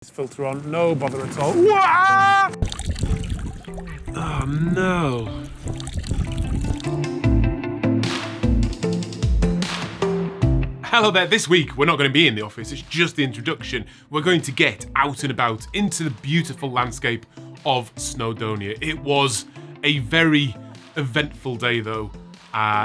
Filter on, no bother at all. Wah! Oh no. Hello there, this week we're not going to be in the office, it's just the introduction. We're going to get out and about into the beautiful landscape of Snowdonia. It was a very eventful day though,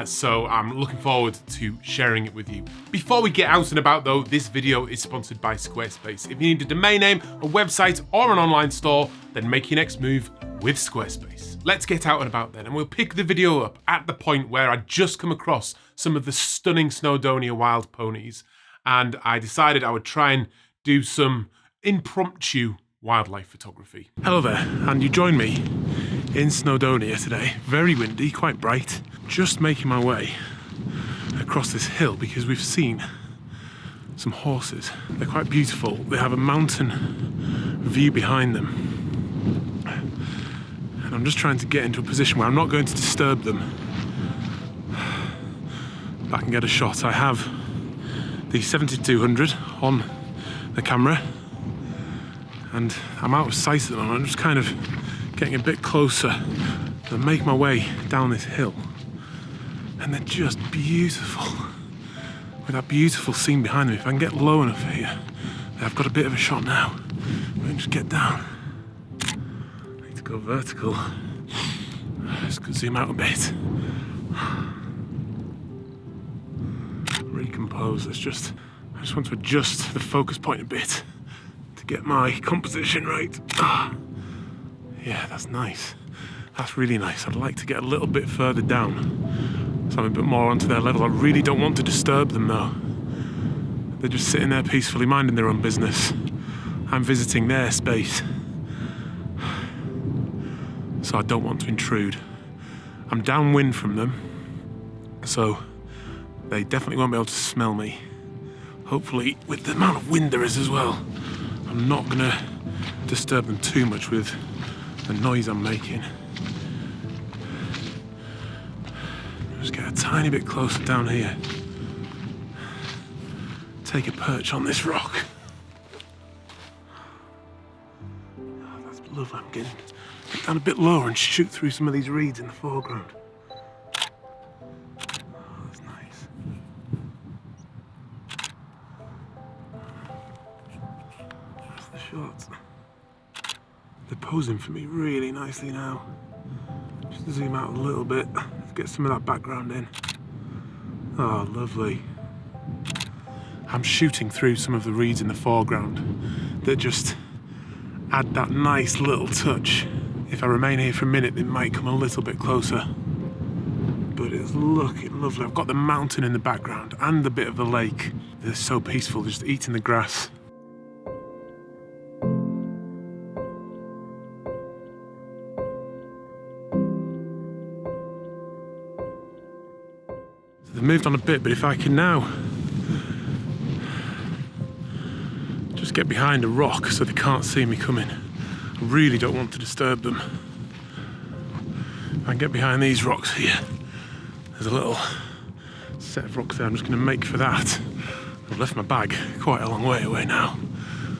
so I'm looking forward to sharing it with you. Before we get out and about though, this video is sponsored by Squarespace. If you need a domain name, a website or an online store, then make your next move with Squarespace. Let's get out and about then, and we'll pick the video up at the point where I just come across some of the stunning Snowdonia wild ponies, and I decided I would try and do some impromptu wildlife photography. Hello there, and you join me in Snowdonia today. Very windy, quite bright. Just making my way across this hill because we've seen some horses. They're quite beautiful. They have a mountain view behind them. And I'm just trying to get into a position where I'm not going to disturb them. If I can get a shot. I have the 7200 on the camera and I'm out of sight at the moment. I'm just kind of getting a bit closer and make my way down this hill. And they're just beautiful. With that beautiful scene behind them. If I can get low enough here, I've got a bit of a shot now. I can just get down. I need to go vertical. Just zoom out a bit. Recompose. I just want to adjust the focus point a bit to get my composition right. Yeah, that's nice. That's really nice. I'd like to get a little bit further down, so I'm a bit more onto their level. I really don't want to disturb them though. They're just sitting there peacefully minding their own business. I'm visiting their space, so I don't want to intrude. I'm downwind from them, so they definitely won't be able to smell me. Hopefully, with the amount of wind there is as well, I'm not gonna disturb them too much with the noise I'm making. Just get a tiny bit closer down here. Take a perch on this rock. Oh, that's lovely. I'm getting down a bit lower and shoot through some of these reeds in the foreground. Oh, that's nice. That's the shot. They're posing for me really nicely now. Just zoom out a little bit to get some of that background in. Oh, lovely. I'm shooting through some of the reeds in the foreground that just add that nice little touch. If I remain here for a minute, it might come a little bit closer. But it's looking lovely. I've got the mountain in the background and a bit of the lake. They're so peaceful, just eating the grass. They've moved on a bit, but if I can now just get behind a rock so they can't see me coming. I really don't want to disturb them. If I can get behind these rocks here, there's a little set of rocks there. I'm just going to make for that. I've left my bag quite a long way away now,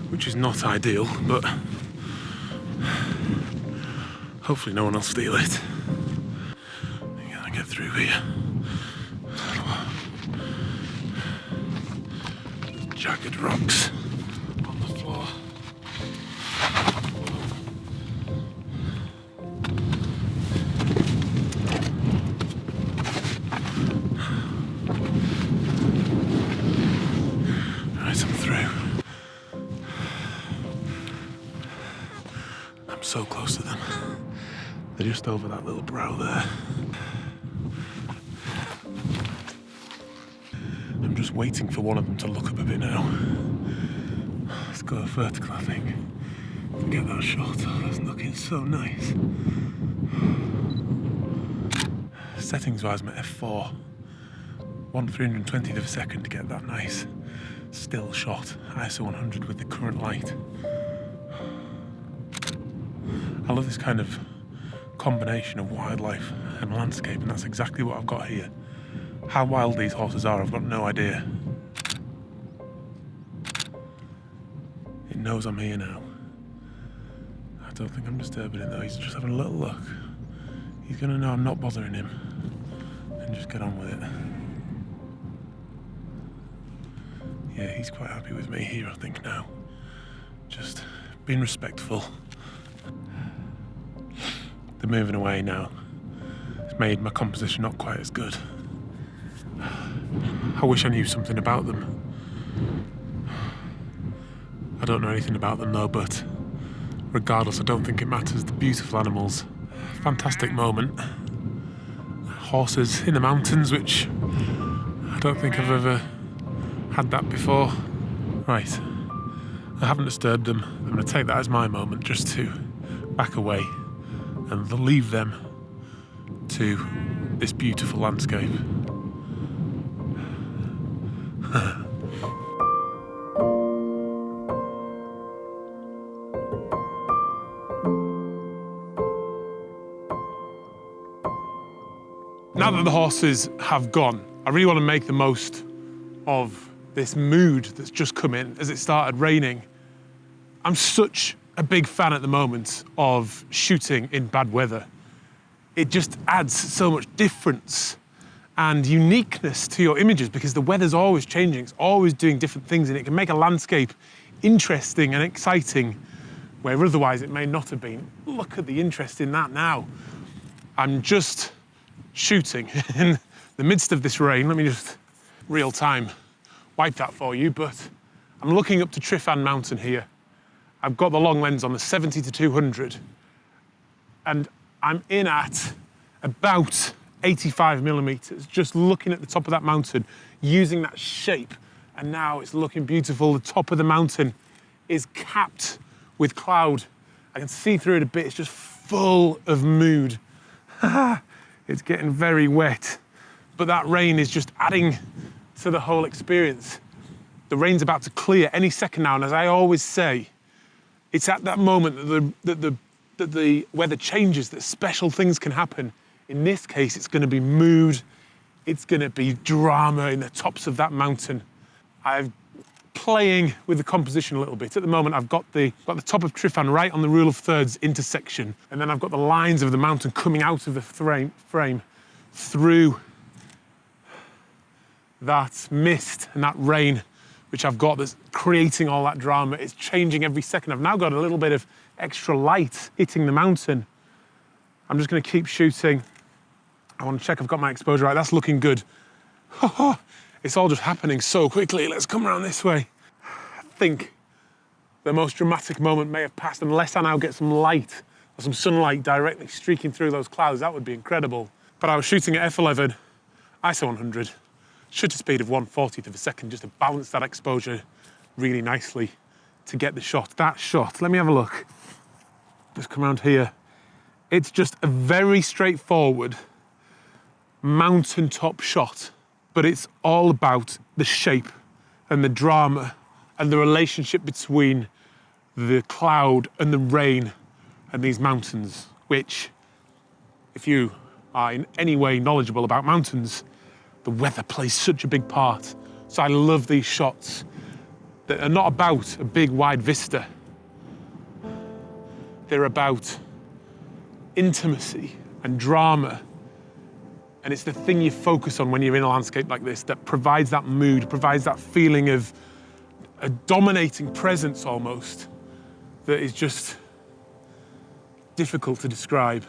which is not ideal, but hopefully no one will steal it. I'm going to get through here. Jagged rocks on the floor. Right, I'm through. I'm so close to them. They're just over that little brow there. I'm just waiting for one of them to look up a bit now. Let's go vertical, I think. Get that shot. Oh, that's looking so nice. Settings wise, I'm at f4. 1/320th of a second to get that nice still shot. ISO 100 with the current light. I love this kind of combination of wildlife and landscape, and that's exactly what I've got here. How wild these horses are, I've got no idea. It knows I'm here now. I don't think I'm disturbing him though, he's just having a little look. He's gonna know I'm not bothering him and just get on with it. Yeah, he's quite happy with me here, I think, now. Just being respectful. They're moving away now. It's made my composition not quite as good. I wish I knew something about them. I don't know anything about them though, but regardless, I don't think it matters. They're beautiful animals. Fantastic moment. Horses in the mountains, which I don't think I've ever had that before. Right, I haven't disturbed them. I'm going to take that as my moment just to back away and leave them to this beautiful landscape. Now that the horses have gone, I really want to make the most of this mood that's just come in as it started raining. I'm such a big fan at the moment of shooting in bad weather. It just adds so much difference and uniqueness to your images because the weather's always changing, it's always doing different things, and it can make a landscape interesting and exciting where otherwise it may not have been. Look at the interest in that now. I'm just shooting in the midst of this rain. Let me just real time wipe that for you, but I'm looking up to Tryfan Mountain here. I've got the long lens on the 70 to 200 and I'm in at about 85 millimeters, just looking at the top of that mountain, using that shape, and now it's looking beautiful. The top of the mountain is capped with cloud. I can see through it a bit, it's just full of mood. It's getting very wet, but that rain is just adding to the whole experience. The rain's about to clear any second now, and as I always say, it's at that moment that the weather changes, that special things can happen. In this case, it's going to be mood, it's going to be drama in the tops of that mountain. I'm playing with the composition a little bit. At the moment, I've got the top of Tryfan right on the rule of thirds intersection, and then I've got the lines of the mountain coming out of the frame through that mist and that rain, which I've got that's creating all that drama. It's changing every second. I've now got a little bit of extra light hitting the mountain. I'm just going to keep shooting. I want to check I've got my exposure right. That's looking good. It's all just happening so quickly. Let's come around this way. I think the most dramatic moment may have passed unless I now get some light or some sunlight directly streaking through those clouds. That would be incredible. But I was shooting at f11, ISO 100, shutter speed of 1/40th of a second, just to balance that exposure really nicely to get the shot. That shot, let me have a look. Just come around here. It's just a very straightforward mountaintop shot, but it's all about the shape and the drama and the relationship between the cloud and the rain and these mountains, which, if you are in any way knowledgeable about mountains, the weather plays such a big part. So I love these shots that are not about a big wide vista. They're about intimacy and drama. And it's the thing you focus on when you're in a landscape like this that provides that mood, provides that feeling of a dominating presence almost, that is just difficult to describe.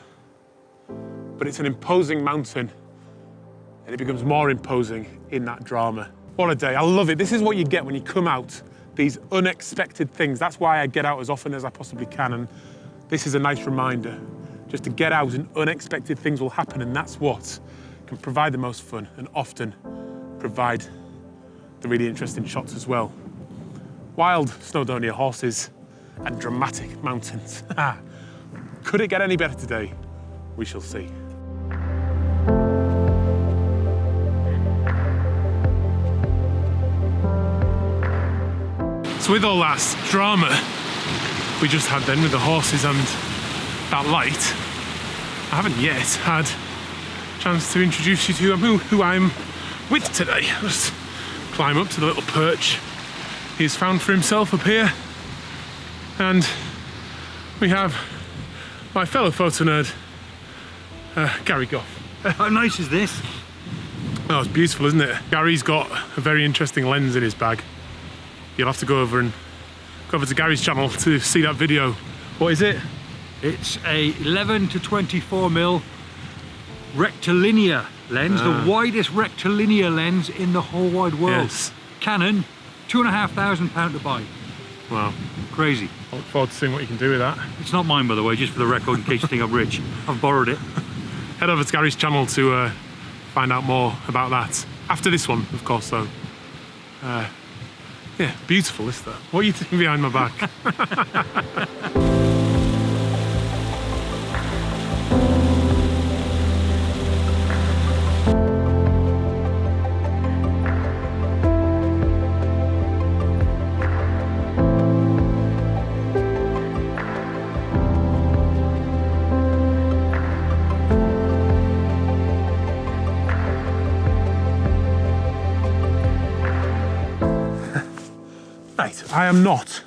But it's an imposing mountain, and it becomes more imposing in that drama. What a day, I love it. This is what you get when you come out, these unexpected things. That's why I get out as often as I possibly can, and this is a nice reminder, just to get out and unexpected things will happen, and that's what can provide the most fun and often provide the really interesting shots as well. Wild Snowdonia horses and dramatic mountains. Could it get any better today? We shall see. So with all that drama we just had then with the horses and that light, I haven't yet had a chance to introduce you to who I'm with today. Let's climb up to the little perch he's found for himself up here. And we have my fellow photo nerd, Gary Goff. How nice is this? Oh, it's beautiful, isn't it? Gary's got a very interesting lens in his bag. You'll have to go over to Gary's channel to see that video. What is it? It's a 11 to 24 mil rectilinear lens, the widest rectilinear lens in the whole wide world. Yes. Canon, £2,500 to buy. Wow. Crazy. I look forward to seeing what you can do with that. It's not mine, by the way, just for the record, in case you think I'm rich. I've borrowed it. Head over to Gary's channel to find out more about that. After this one, of course, though. Yeah, beautiful, this though. What are you doing behind my back? Right, I am not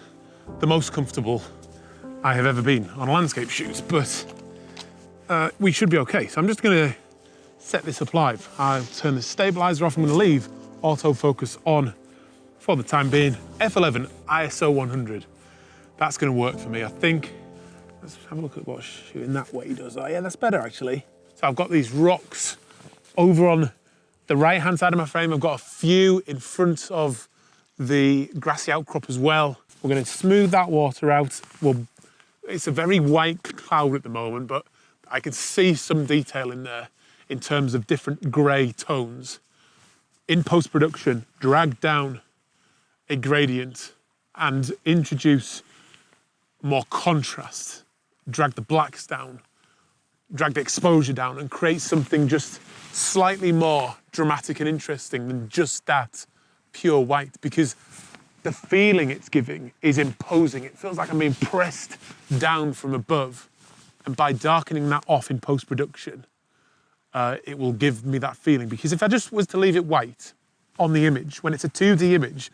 the most comfortable I have ever been on a landscape shoot, but we should be okay. So I'm just gonna set this up live. I'll turn the stabilizer off. I'm gonna leave autofocus on for the time being. F11 ISO 100. That's gonna work for me, I think. Let's have a look at what shooting that way does. Oh yeah, that's better actually. So I've got these rocks over on the right-hand side of my frame. I've got a few in front of the grassy outcrop as well. We're going to smooth that water out. It's a very white cloud at the moment, but I can see some detail in there in terms of different grey tones. In post-production, drag down a gradient and introduce more contrast. Drag the blacks down, drag the exposure down, and create something just slightly more dramatic and interesting than just that pure white, because the feeling it's giving is imposing. It feels like I'm being pressed down from above. And by darkening that off in post-production, it will give me that feeling. Because if I just was to leave it white on the image, when it's a 2D image,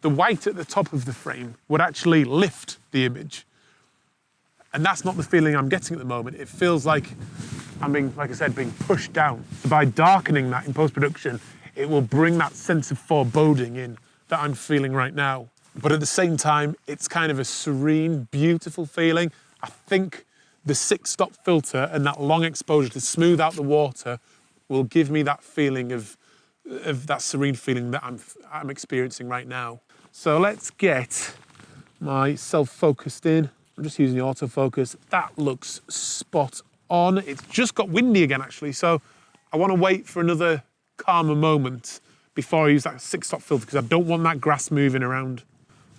the white at the top of the frame would actually lift the image. And that's not the feeling I'm getting at the moment. It feels like I'm being, like I said, being pushed down. So by darkening that in post-production, it will bring that sense of foreboding in that I'm feeling right now. But at the same time, it's kind of a serene, beautiful feeling. I think the 6-stop filter and that long exposure to smooth out the water will give me that feeling of that serene feeling that I'm experiencing right now. So let's get myself focused in. I'm just using the autofocus. That looks spot on. It's just got windy again, actually, so I want to wait for another calmer moment before I use that 6-stop filter, because I don't want that grass moving around.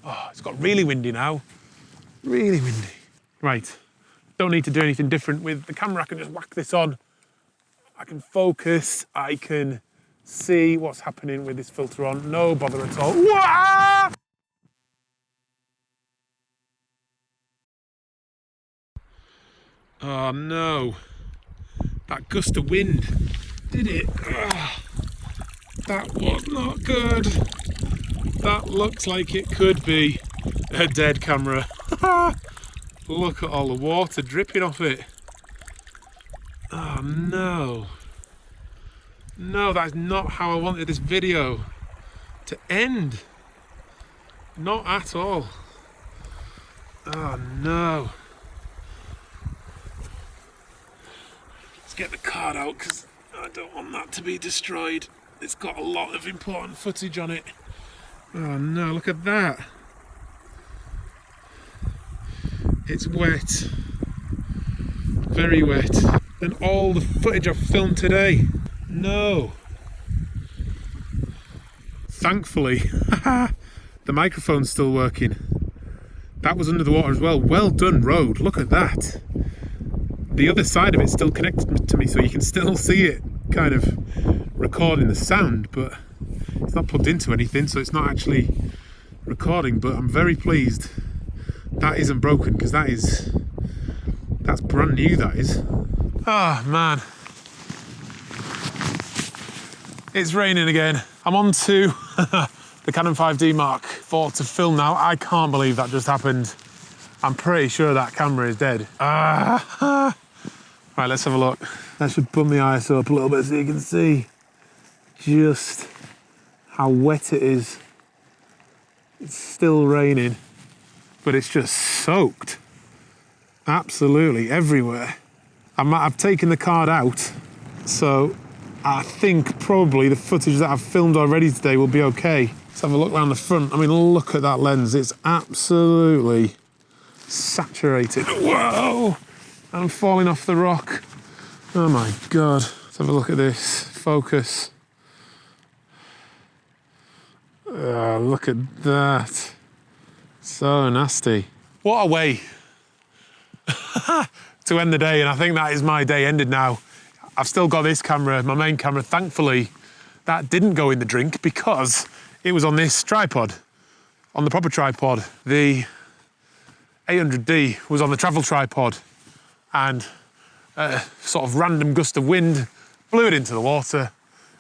Oh, it's got really windy now. Really windy. Right, don't need to do anything different with the camera. I can just whack this on. I can focus. I can see what's happening with this filter on. No bother at all. Wah! Oh no, that gust of wind did it. Ugh. That was not good. That looks like it could be a dead camera. Look at all the water dripping off it. Oh no. No, that's not how I wanted this video to end. Not at all. Oh no. Let's get the card out because I don't want that to be destroyed. It's got a lot of important footage on it. Oh no, look at that. It's wet. Very wet. And all the footage I've filmed today. No. Thankfully, the microphone's still working. That was under the water as well. Well done, Rode. Look at that. The other side of it's still connected to me, so you can still see it kind of recording the sound, but it's not plugged into anything, so it's not actually recording. But I'm very pleased that isn't broken, because that's brand new, that is. Oh man, it's raining again. I'm on to the Canon 5D Mark IV to film now. I can't believe that just happened. I'm pretty sure that camera is dead. Right, let's have a look. That should bump the ISO up a little bit so you can see just how wet it is. It's still raining, but it's just soaked. Absolutely everywhere. I've taken the card out, so I think probably the footage that I've filmed already today will be okay. Let's have a look around the front. I mean, look at that lens. It's absolutely saturated. Whoa! I'm falling off the rock. Oh my God. Let's have a look at this. Focus. Look at that. So nasty. What a way to end the day, and I think that is my day ended now. I've still got this camera, my main camera. Thankfully, that didn't go in the drink because it was on this tripod, on the proper tripod. The 800D was on the travel tripod, and a sort of random gust of wind blew it into the water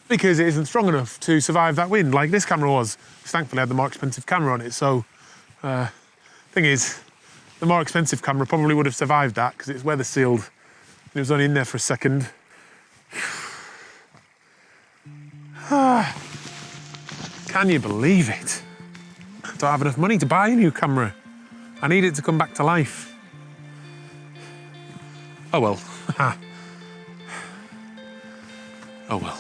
because it isn't strong enough to survive that wind like this camera was. Thankfully, I had the more expensive camera on it. So, thing is, the more expensive camera probably would have survived that because it's weather sealed. It was only in there for a second. Can you believe it? I don't have enough money to buy a new camera. I need it to come back to life. Oh well. Oh well.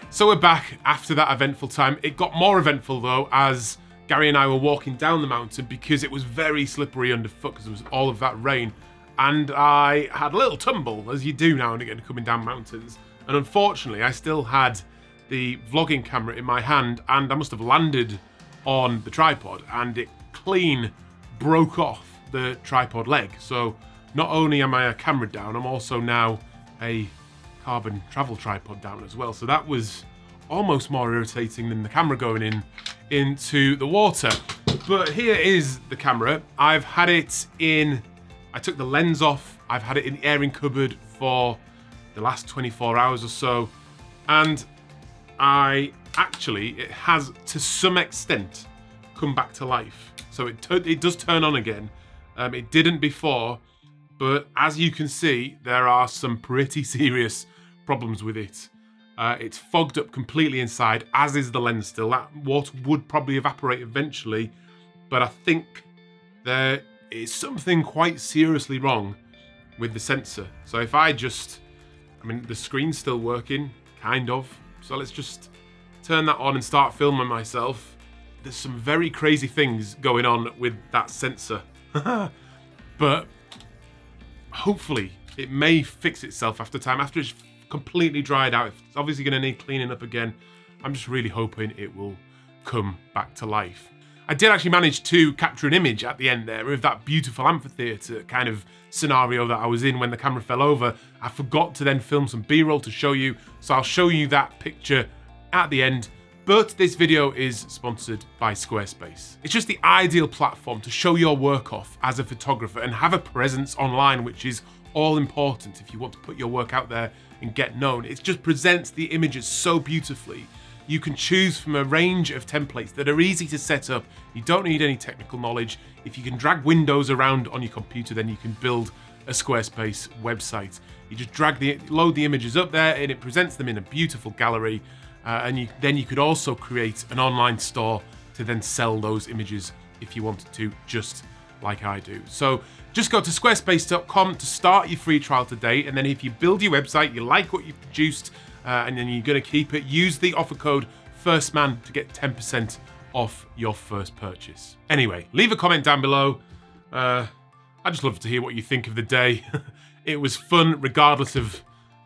So we're back after that eventful time. It got more eventful though as Gary and I were walking down the mountain because it was very slippery underfoot because there was all of that rain. And I had a little tumble, as you do now and again coming down mountains. And unfortunately, I still had the vlogging camera in my hand and I must have landed on the tripod and it clean broke off the tripod leg. So not only am I a camera down, I'm also now a carbon travel tripod down as well. So that was almost more irritating than the camera going into the water. But here is the camera. I've had it in, I took the lens off. I've had it in the airing cupboard for the last 24 hours or so. And it has to some extent come back to life. So it does turn on again. It didn't before, but as you can see, there are some pretty serious problems with it. It's fogged up completely inside, as is the lens still. That water would probably evaporate eventually, but I think there is something quite seriously wrong with the sensor. So if the screen's still working, kind of. So let's just turn that on and start filming myself. There's some very crazy things going on with that sensor. But hopefully it may fix itself after time, after it's completely dried out. It's obviously going to need cleaning up again. I'm just really hoping it will come back to life. I did actually manage to capture an image at the end there of that beautiful amphitheatre kind of scenario that I was in when the camera fell over. I forgot to then film some B-roll to show you, so I'll show you that picture at the end. But this video is sponsored by Squarespace. It's just the ideal platform to show your work off as a photographer and have a presence online, which is all important if you want to put your work out there and get known. It just presents the images so beautifully. You can choose from a range of templates that are easy to set up. You don't need any technical knowledge. If you can drag windows around on your computer, then you can build a Squarespace website. You just load the images up there and it presents them in a beautiful gallery. Then you could also create an online store to then sell those images if you wanted to, just like I do. So just go to squarespace.com to start your free trial today. And then if you build your website, you like what you've produced, and then you're going to keep it, use the offer code FIRSTMAN to get 10% off your first purchase. Anyway, leave a comment down below. I just love to hear what you think of the day. It was fun regardless of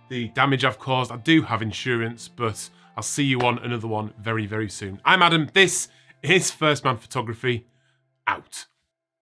the damage I've caused. I do have insurance, but I'll see you on another one very, very soon. I'm Adam. This is First Man Photography. Out.